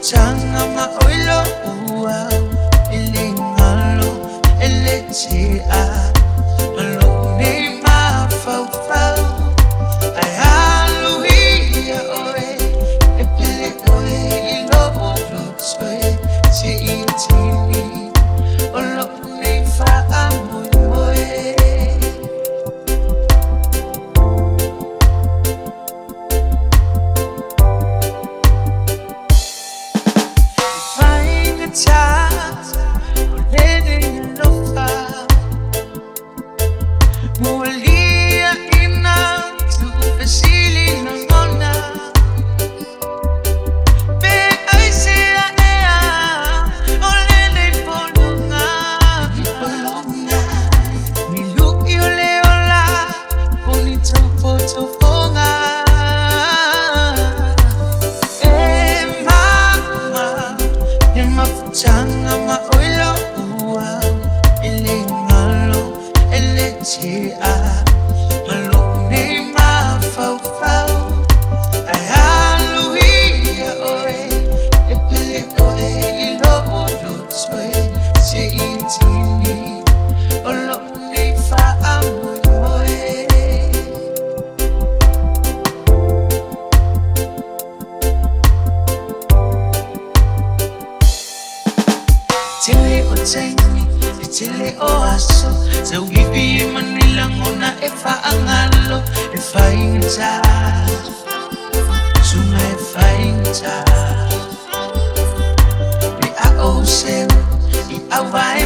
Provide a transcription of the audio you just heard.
mafutanga maoilo uwa ilingalo eletea malone mafaufau ayaluia oe epele oe ilo ulutsoe se intini olone faamoe Mulia ina tu fasili nona be aisia ea olele polunga miluki ole ola bonito foto fonga mama mafutanga maoilo uwa ilingalo eletea malone mafaufau ayaluia oe epele oe ilo ulutsoe se intini olone faamoe Tele o teni, tele o aso Sa uipi manilang una e faangalo E fainta Suma e fainta Ri a o seu I a vai